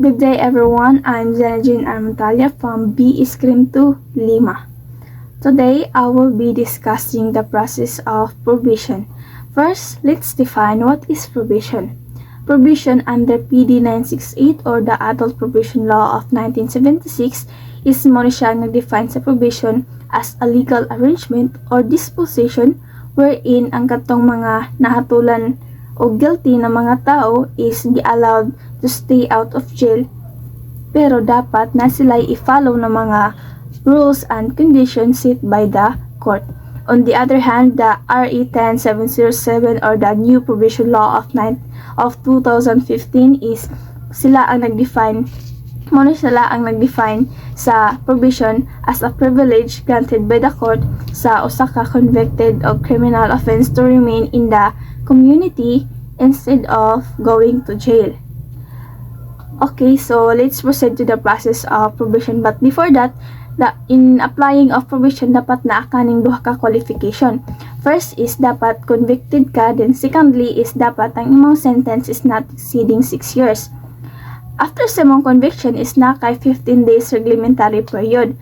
Good day everyone, I'm Zenajin Armentalia from B. Scream 2, Lima. Today, I will be discussing the process of provision. First, let's define what is provision. Provision under PD 968 or the Adult Provision Law of 1976 is mo siyang nag-define sa provision as a legal arrangement or disposition wherein ang katong mga nahatulan o guilty na mga tao is di allowed to stay out of jail pero dapat na sila i-follow ng mga rules and conditions set by the court. On the other hand, the RE 10707 or the New Provision Law of 2015 is sila ang nag-define sa provision as a privilege granted by the court sa usa ka convicted of criminal offense to remain in the community instead of going to jail. Okay, so let's proceed to the process of provision. But before that, in applying of provision, dapat na kaning duha ka qualification. First is dapat convicted ka, then secondly is dapat ang imong sentence is not exceeding 6 years. After sa imong conviction is na kay 15 days reglementary period.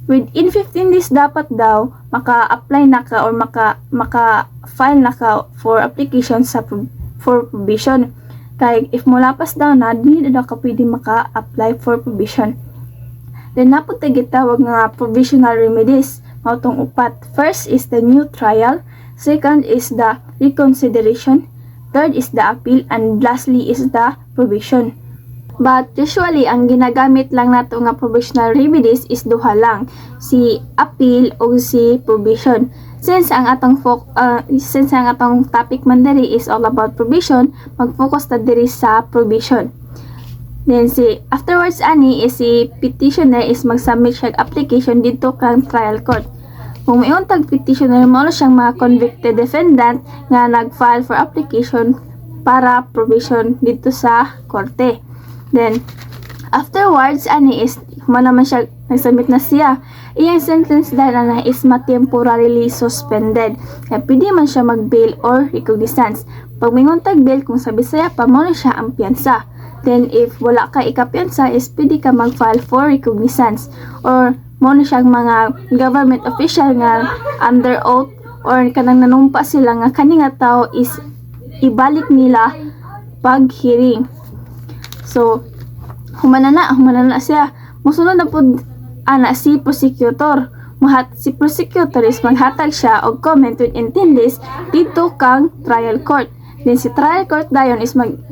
Within 15 days dapat daw maka-apply na ka or maka-file na ka for application for provision. Kay if mulapas daw na, di daw ka pwede maka-apply for provision. Then napod tayo gitawag nga provisional remedies, mautong upat. First is the new trial, second is the reconsideration, third is the appeal, and lastly is the provision. But usually, ang ginagamit lang nato nga provisional remedies is duha lang, si appeal o si provision. Since ang atong topic man diri is all about provision, mag-focus ta diri sa provision. Then afterwards ani is si petitioner is mag-submit siya application dito kang trial court. Kung mayon tag petitioner mo siyang mga convicted defendant nga nag-file for application para provision dito sa korte. Then, afterwards, is, naman siya, nagsubmit na siya. Iyang sentence dahil na is temporarily suspended. Kaya pwede man siya mag-bail or recognizance. Pag may tag-bail, kung sabi saya pa, mo siya ang piyansa. Then, if wala ka ikapiyansa, is pwede ka mag-file for recognizance. Or, mo siyang mga government official nga under oath or kanang nanumpa sila nga kaninga tao is ibalik nila pag-hearing. So, humana na siya. Musunod na po si prosecutor. Si prosecutor is maghatag siya og comment within 10 days dito kang trial court. Then si trial court dayon is mag-issue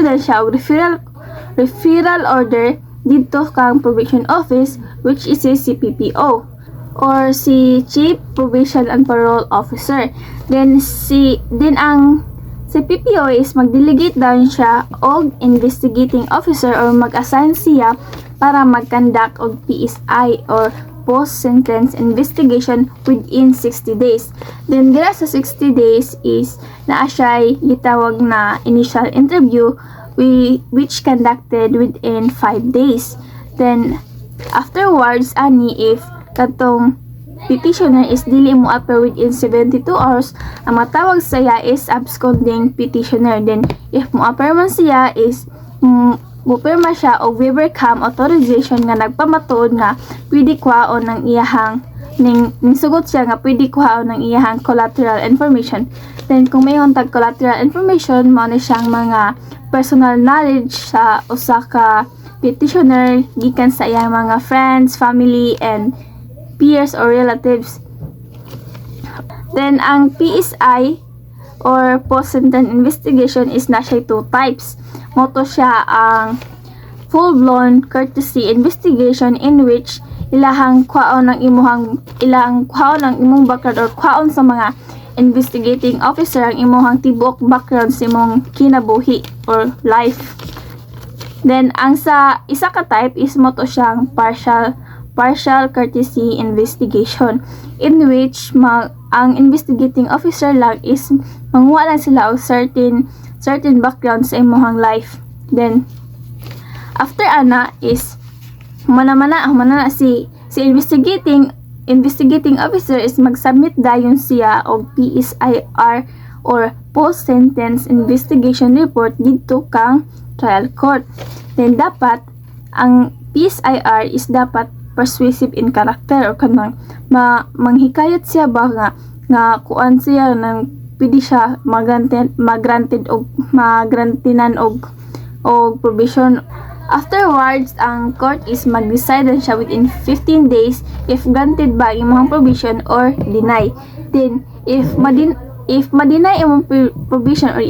din siya og referral order dito kang probation office which is si PPO or si Chief Probation and Parole Officer. Then si PPO is mag-delegate down siya og investigating officer or mag-assign siya para mag-conduct og PSI or post-sentence investigation within 60 days. Then dira sa 60 days is naa siya gitawag na initial interview which conducted within 5 days. Then afterwards if katong petitioner is dili mo appear within 72 hours, ang matawag saya is absconding petitioner. Then, if mo appear man siya is mupirma siya o waiver cam authorization nga nagpamatuod nga pwede kuhaon ng iyahang sugot siya nga pwede kuhaon ng iyahang collateral information. Then, kung may tag collateral information, mo na siyang mga personal knowledge sa usa ka petitioner gikan sa iyang mga friends, family, and peers or relatives. Then, ang PSI or post-sentence investigation is na siya 2 types. Moto siya ang full-blown courtesy investigation in which ilahang kwaon ng imong background or kwaon sa mga investigating officer ang imong tibok background sa imong kinabuhi or life. Then, ang sa isa ka type is moto siyang partial courtesy investigation in which ang investigating officer lang is manguha lang sila og certain background sa imong life. Then after is humana si investigating officer is mag-submit dayon siya og PSIR or post-sentence investigation report dito kang trial court. Then dapat ang PSIR is dapat persuasive in character, or kanang manghikayat siya ba nga kuan siya nang pwede siya magrantinan og provision. Afterwards, ang court is mag-decide siya within 15 days if granted ba imong provision or deny. Then if ma-deny imong provision or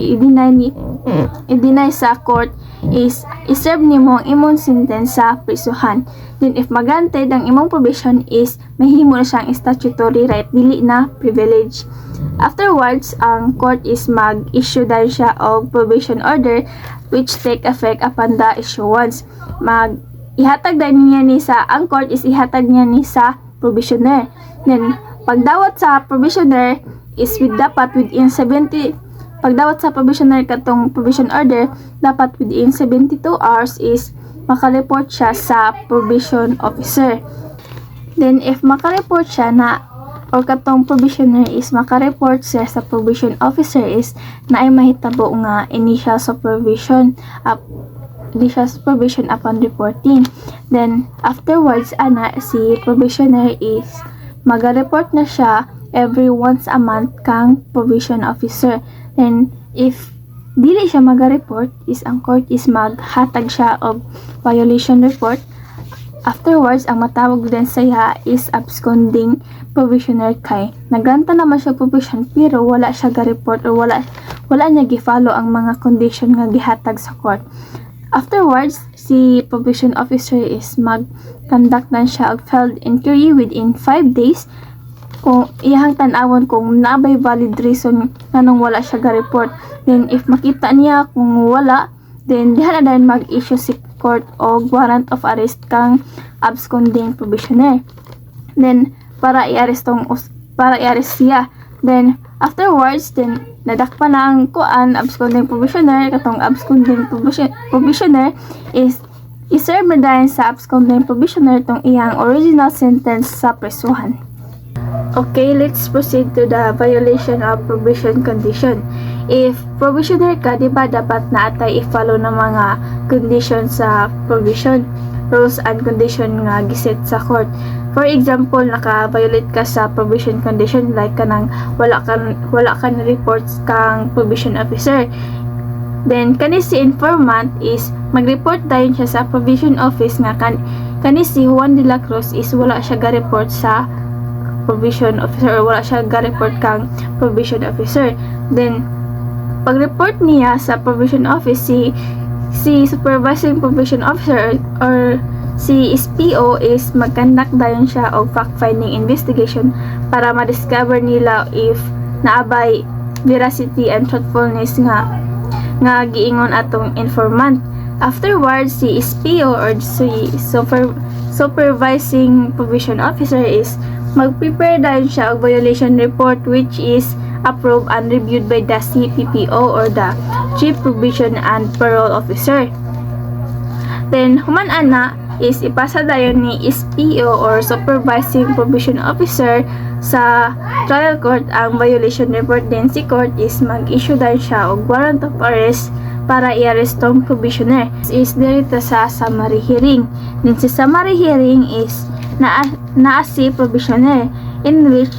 i-deny sa court is iserve nimo ang imong sentence sa prisuhan. Then if ma-granted ang imong provision is mahimo na siyang statutory right, dili na privilege. Afterwards, ang court is mag-issue dahil siya og probation order which take effect upon the issuance. Ihatag dahil niya ni sa, ang court is ihatag niya ni sa provisioner. Then, pagdawat sa provisioner is dapat within 70, pagdawat sa provisioner katong provision order, dapat within 72 hours is makareport siya sa probation officer. Then, if makareport siya na or katong provisioner is makareport siya sa probation officer is na ay mahitabo nga initial supervision upon reporting. Then afterwards si provisioner is magareport na siya every once a month kang probation officer. Then if dili siya magareport is ang court is maghatag siya og violation report. Afterwards, ang matawag din saya is absconding provisioner kay nagranta naman siya provision pero wala siya ga-report or wala niya gi-follow ang mga condition nga gihatag sa court. Afterwards, si probation officer is mag-conduct na siya og filed inquiry within 5 days kung iyang tan-awon kung nabay valid reason nganong wala siya ga-report. Then if makita niya kung wala, then diha na din mag-issue si court og warrant of arrest kang absconding provisioner. Then para i-arrest siya. Then afterwards, then nadakpa na ang absconding provisioner. Katong absconding provisioner is iserve na dahil sa absconding provisioner tong iyang original sentence sa presuhan. Okay, let's proceed to the violation of probation condition. If provisioner ka, diba dapat na atay i-follow ng mga conditions sa provision, rules and condition nga giset sa court. For example, naka-violate ka sa provision condition like kanang wala ka reports kang provision officer. Then kani si informant is mag-report dayon siya sa provision office nga kani si Juan de la Cruz is wala siya ga-report sa provision officer or wala siya ga-report kang provision officer. Then pag-report niya sa provision office si supervising provision officer or si SPO is mag-conduct dayon siya og fact-finding investigation para ma-discover nila if naabay veracity and truthfulness nga giingon atong informant. Afterwards, si SPO or si supervising provision officer is mag-prepare dayon siya og violation report which is approved and reviewed by the CPPO or the Chief Probation and Parole Officer. Then, human ana is ipasa dayon ni SPO or Supervising Probation Officer sa trial court ang violation report. Then si court is mag-issue dayon siya og warrant of arrest para i-arrest tong provisioner. Is dito sa summary hearing. Then si summary hearing is naa si provisioner in which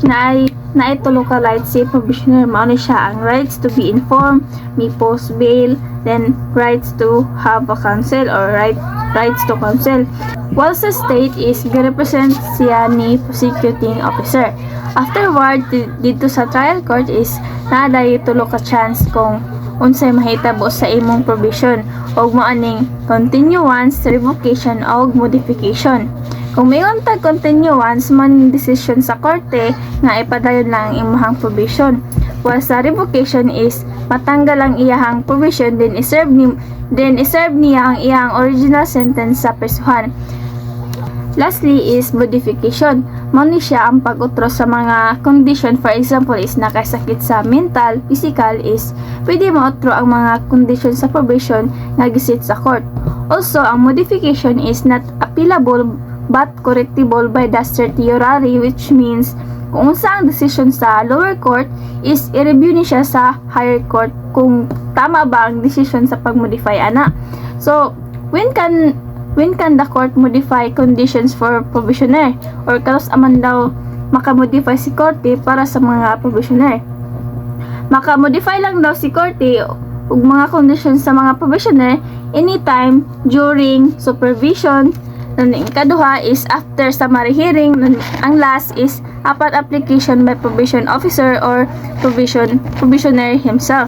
naitulo ka rights si provisioner. Mao ni siya ang rights to be informed, may post bail, then rights to have a counsel or rights to counsel. While sa state is represent siya ni prosecuting officer. Afterward, dito sa trial court is naaday tulo ka chance kung unsay mahitabo sa imong provision og maaning continuance, revocation og modification. Kung mayroon tag continuance man decision sa korte nga ipadayon lang ang imong provision. While sa revocation is matanggal ang iyahang provision then iserve niya ang iyang original sentence sa presuhan. Lastly is modification. Mao ni siya ang pag-utro sa mga condition. For example is nakasakit sa mental, physical is pwede mautro ang mga condition sa probation nga giset sa court. Also, ang modification is not appealable but correctable by the certiorari, which means kung unsa ang decision sa lower court is i-review ni siya sa higher court kung tama ba ang decision sa pag-modify ana. So when can the court modify conditions for probationer, or kalos aman daw makamodify si korte para sa mga probationer? Makamodify lang daw si korte ug mga conditions sa mga probationer anytime during supervision. Ang ikaduha is after summary hearing. Ang last is upon application by probation officer or probationer himself.